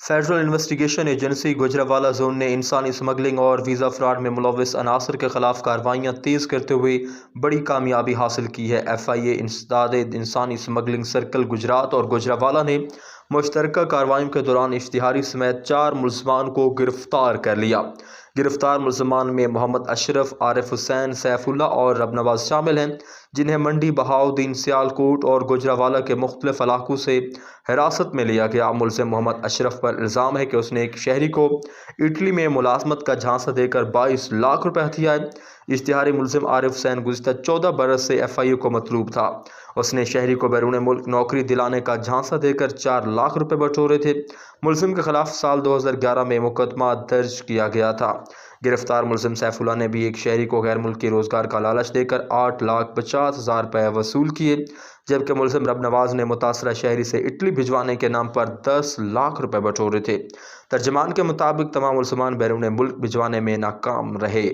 Federal investigation agency Gujranwala zone ने इंसानी smuggling और वीज़ा फ्रॉड में मुलव्वस अनासर के खिलाफ कार्रवाइयाँ तेज़ करते हुए बड़ी कामयाबी हासिल की है। FIA इंसदाद इंसानी स्मगलिंग सर्कल गुजरात और गुजरांवाला ने मुश्तरका कार्रवाइयों के दौरान इश्तिहारी समेत 4 मुलज़मान को गिरफ्तार कर लिया। गिरफ्तार मुलज़मान में मोहम्मद अशरफ, आरिफ हुसैन, सैफुल्ला और रबनवाज शामिल हैं, जिन्हें मंडी, बहाउद्दीन, सियालकोट और गुजरांवाला के मुख्तलिफ इलाकों से हिरासत में लिया गया। मुलज़िम मोहम्मद अशरफ पर इल्ज़ाम है कि उसने एक शहरी को इटली में मुलाजमत का झांसा देकर 22 लाख रुपये हथिया है। इश्तिहारी मुलज़िम आरिफ हुसैन गुज़िश्ता 14 बरस से FIA को मतलूब था। उसने शहरी को बैरून मुल्क नौकरी दिलाने का झांसा देकर 4 लाख रुपये बटोरे थे। मुलज़िम के खिलाफ साल 2011 में मुकदमा दर्ज किया गया था। गिरफ्तार मुलज़िम सैफुल्ला ने भी एक शहरी को गैर मुल्की रोज़गार का लालच देकर 8,50,000 रुपये वसूल किए, जबकि मुलज़िम रबनवाज ने मुतासरा शहरी से इटली भिजवाने के नाम पर 10 लाख रुपये बटोरे थे। तर्जमान के मुताबिक तमाम मुलज़मान बैरून मुल्क भिजवाने में नाकाम रहे।